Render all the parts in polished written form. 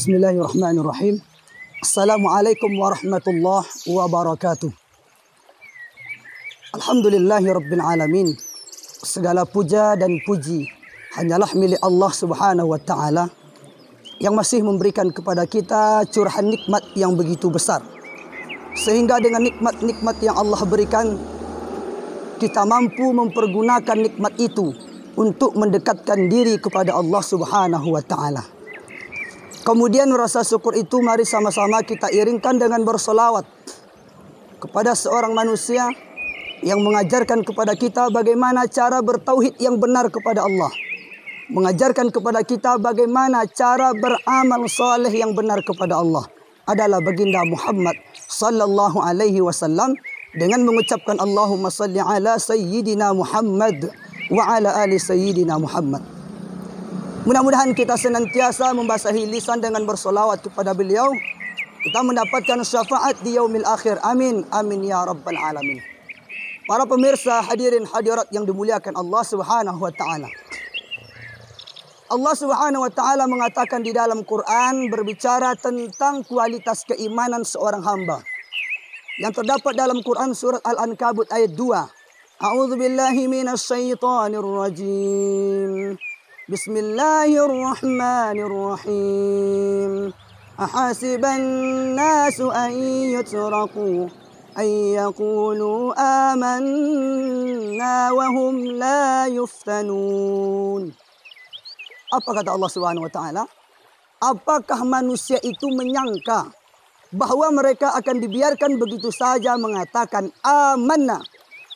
Bismillahirrahmanirrahim. Assalamualaikum warahmatullahi wabarakatuh. Alhamdulillahirabbil alamin. Segala puja dan puji hanyalah milik Allah Subhanahu wa taala yang masih memberikan kepada kita curahan nikmat yang begitu besar. Sehingga dengan nikmat-nikmat yang Allah berikan, kita mampu mempergunakan nikmat itu untuk mendekatkan diri kepada Allah Subhanahu wa taala. Kemudian rasa syukur itu mari sama-sama kita iringkan dengan bersolawat kepada seorang manusia yang mengajarkan kepada kita bagaimana cara bertauhid yang benar kepada Allah. Mengajarkan kepada kita bagaimana cara beramal soleh yang benar kepada Allah. Adalah baginda Muhammad sallallahu alaihi wasallam dengan mengucapkan Allahumma salli ala sayyidina Muhammad wa ala ali sayyidina Muhammad. Mudah-mudahan kita senantiasa membasahi lisan dengan bersolawat kepada beliau. Kita mendapatkan syafaat di yaumil akhir. Amin. Amin ya rabbal alamin. Para pemirsa hadirin hadirat yang dimuliakan Allah Subhanahu wa taala. Allah Subhanahu wa taala mengatakan di dalam Quran berbicara tentang kualitas keimanan seorang hamba. Yang terdapat dalam Quran surat Al-Ankabut ayat 2. A'udzubillahi minasyaitonir rajim. Bismillahirrahmanirrahim. Ahasiban nasu an yutraku an yaqulu amanna wa hum la yuftanun. Apa kata Allah Subhanahu wa taala? Apakah manusia itu menyangka bahwa mereka akan dibiarkan begitu saja mengatakan amanna,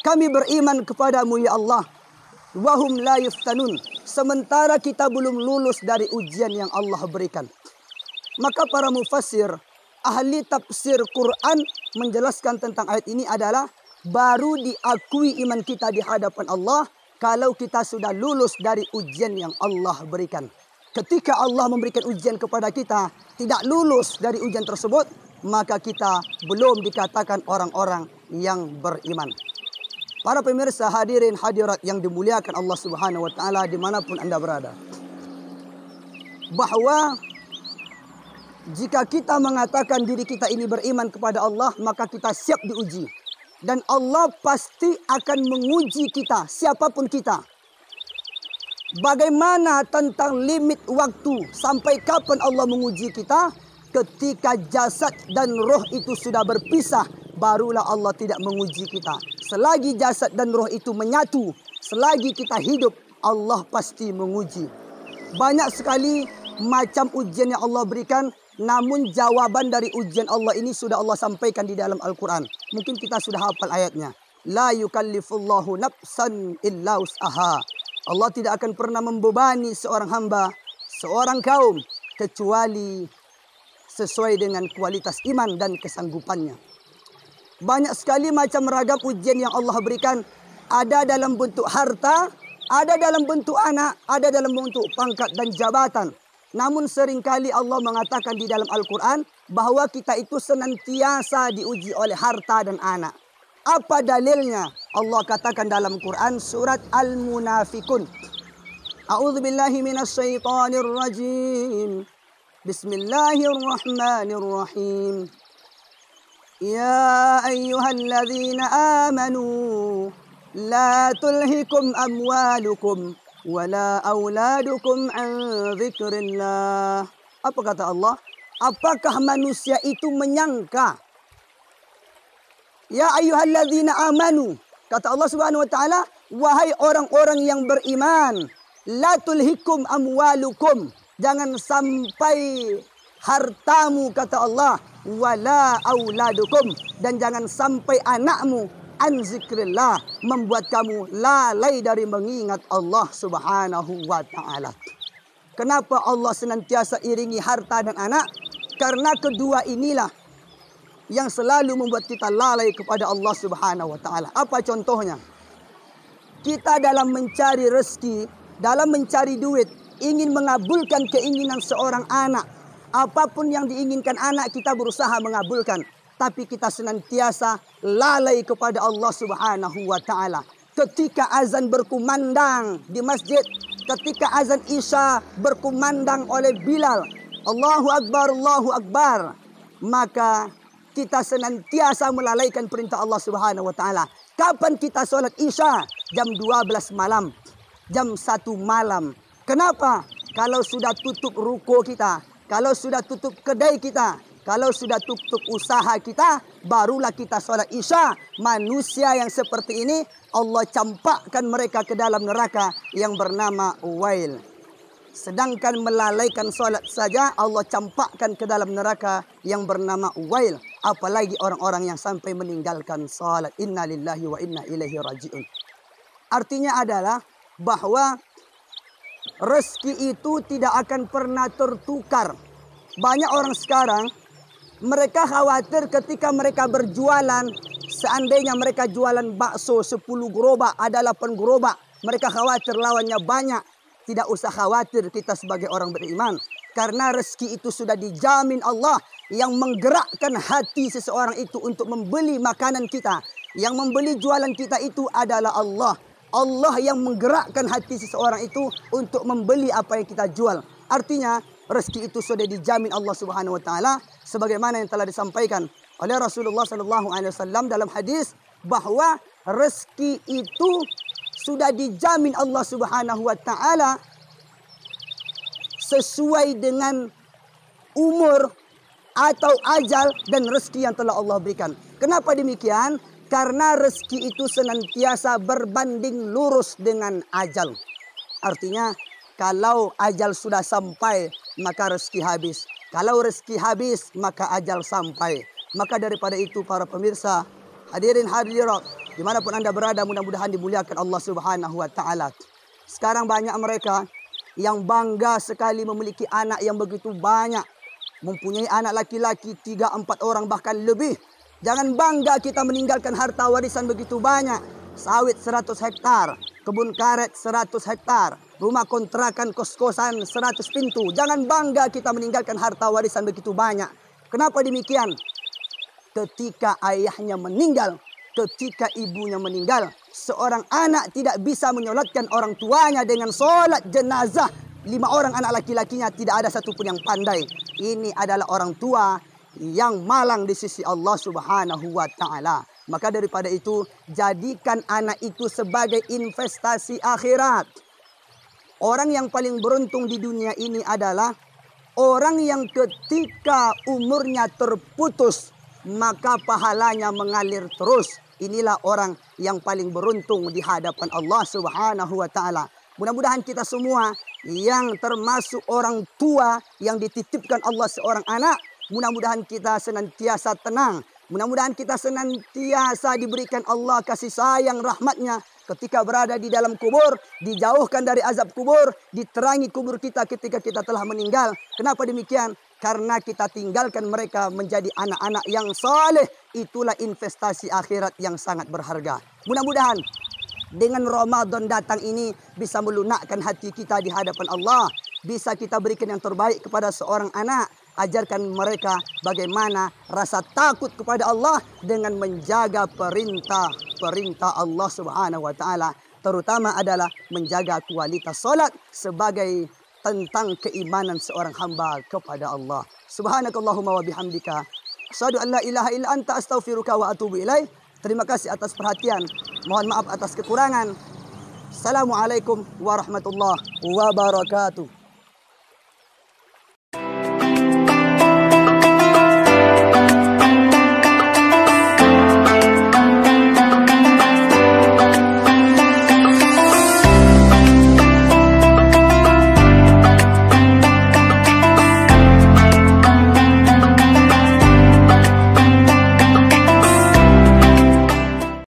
kami beriman kepadamu ya Allah, wahum la yuftanun, sementara kita belum lulus dari ujian yang Allah berikan. Maka para mufassir, ahli tafsir Quran menjelaskan tentang ayat ini adalah baru diakui iman kita di hadapan Allah kalau kita sudah lulus dari ujian yang Allah berikan. Ketika Allah memberikan ujian kepada kita, tidak lulus dari ujian tersebut, maka kita belum dikatakan orang-orang yang beriman. Para pemirsa hadirin hadirat yang dimuliakan Allah Subhanahu wa taala dimanapun Anda berada. Bahwa jika kita mengatakan diri kita ini beriman kepada Allah, maka kita siap diuji. Dan Allah pasti akan menguji kita, siapapun kita. Bagaimana tentang limit waktu sampai kapan Allah menguji kita? Ketika jasad dan roh itu sudah berpisah, barulah Allah tidak menguji kita. Selagi jasad dan roh itu menyatu, selagi kita hidup, Allah pasti menguji. Banyak sekali macam ujian yang Allah berikan, namun jawaban dari ujian Allah ini sudah Allah sampaikan di dalam Al-Quran. Mungkin kita sudah hafal ayatnya. La yukallifullahu nafsan illa wus'aha. Allah tidak akan pernah membebani seorang hamba, seorang kaum, kecuali sesuai dengan kualitas iman dan kesanggupannya. Banyak sekali macam ragam ujian yang Allah berikan. Ada dalam bentuk harta, ada dalam bentuk anak, ada dalam bentuk pangkat dan jabatan. Namun seringkali Allah mengatakan di dalam Al-Quran bahwa kita itu senantiasa diuji oleh harta dan anak. Apa dalilnya? Allah katakan dalam Quran surat Al-Munafikun. A'udzubillahi minasyaitonir rajim. Bismillahirrahmanirrahim. Ya ayyuhalladzina amanu la tulhikum amwalukum wala auladukum an dzikrillah. Apa kata Allah? Apakah manusia itu menyangka? Ya ayyuhalladzina amanu, kata Allah Subhanahu wa taala, wahai orang-orang yang beriman, la tulhikum amwalukum, jangan sampai hartamu, kata Allah, wala auladukum, dan jangan sampai anakmu, an zikrillah, membuat kamu lalai dari mengingat Allah Subhanahu wa taala. Kenapa Allah senantiasa iringi harta dan anak? Karena kedua inilah yang selalu membuat kita lalai kepada Allah Subhanahu wa taala. Apa contohnya? Kita dalam mencari rezeki, dalam mencari duit, ingin mengabulkan keinginan seorang anak. Apapun yang diinginkan anak, kita berusaha mengabulkan. Tapi kita senantiasa lalai kepada Allah Subhanahu wa taala. Ketika azan berkumandang di masjid, ketika azan Isya berkumandang oleh Bilal, Allahu Akbar, maka kita senantiasa melalaikan perintah Allah Subhanahu wa taala. Kapan kita sholat Isya? Jam 12 malam, jam 1 malam. Kenapa? Kalau sudah tutup ruko kita, kalau sudah tutup kedai kita, kalau sudah tutup usaha kita, barulah kita sholat Isya. Manusia yang seperti ini, Allah campakkan mereka ke dalam neraka yang bernama Wail. Sedangkan melalaikan sholat saja, Allah campakkan ke dalam neraka yang bernama Wail. Apalagi orang-orang yang sampai meninggalkan sholat. Inna lillahi wa inna ilaihi raji'un. Artinya adalah bahwa rezeki itu tidak akan pernah tertukar. Banyak orang sekarang, mereka khawatir ketika mereka berjualan, seandainya mereka jualan bakso 10 gerobak, ada 8 gerobak, mereka khawatir lawannya banyak. Tidak usah khawatir kita sebagai orang beriman. Karena rezeki itu sudah dijamin Allah. Yang menggerakkan hati seseorang itu untuk membeli makanan kita. Yang membeli jualan kita itu adalah Allah. Allah yang menggerakkan hati seseorang itu untuk membeli apa yang kita jual. Artinya rezeki itu sudah dijamin Allah Subhanahu wa taala sebagaimana yang telah disampaikan oleh Rasulullah sallallahu alaihi wasallam dalam hadis bahwa rezeki itu sudah dijamin Allah Subhanahu wa taala sesuai dengan umur atau ajal dan rezeki yang telah Allah berikan. Kenapa demikian? Karena rezeki itu senantiasa berbanding lurus dengan ajal. Artinya kalau ajal sudah sampai, maka rezeki habis. Kalau rezeki habis, maka ajal sampai. Maka daripada itu para pemirsa, hadirin hadirat, dimanapun anda berada, mudah-mudahan dimuliakan Allah Subhanahu wa taala. Sekarang banyak mereka yang bangga sekali memiliki anak yang begitu banyak. Mempunyai anak laki-laki 3-4 orang bahkan lebih. Jangan bangga kita meninggalkan harta warisan begitu banyak. Sawit 100 hektar, kebun karet 100 hektar, rumah kontrakan kos-kosan 100 pintu. Jangan bangga kita meninggalkan harta warisan begitu banyak. Kenapa demikian? Ketika ayahnya meninggal, ketika ibunya meninggal, seorang anak tidak bisa menyolatkan orang tuanya dengan solat jenazah. 5 orang anak laki-lakinya tidak ada satupun yang pandai. Ini adalah orang tua yang malang di sisi Allah Subhanahu wa taala. Maka daripada itu, jadikan anak itu sebagai investasi akhirat. Orang yang paling beruntung di dunia ini adalah orang yang ketika umurnya terputus, maka pahalanya mengalir terus. Inilah orang yang paling beruntung di hadapan Allah Subhanahu wa taala. Mudah-mudahan kita semua yang termasuk orang tua yang dititipkan Allah seorang anak, mudah-mudahan kita senantiasa tenang. Mudah-mudahan kita senantiasa diberikan Allah kasih sayang rahmatnya ketika berada di dalam kubur, dijauhkan dari azab kubur, diterangi kubur kita ketika kita telah meninggal. Kenapa demikian? Karena kita tinggalkan mereka menjadi anak-anak yang saleh. Itulah investasi akhirat yang sangat berharga. Mudah-mudahan dengan Ramadan datang ini bisa melunakkan hati kita di hadapan Allah. Bisa kita berikan yang terbaik kepada seorang anak. Ajarkan mereka bagaimana rasa takut kepada Allah dengan menjaga perintah Allah Subhanahu wa taala. Terutama adalah menjaga kualitas solat sebagai tentang keimanan seorang hamba kepada Allah. Subhanakallahumma wa bihamdika asyhadu an la ilaha illa anta astaghfiruka wa atubu ilaih. Terima kasih atas perhatian. Mohon maaf atas kekurangan. Assalamualaikum warahmatullahi wabarakatuh.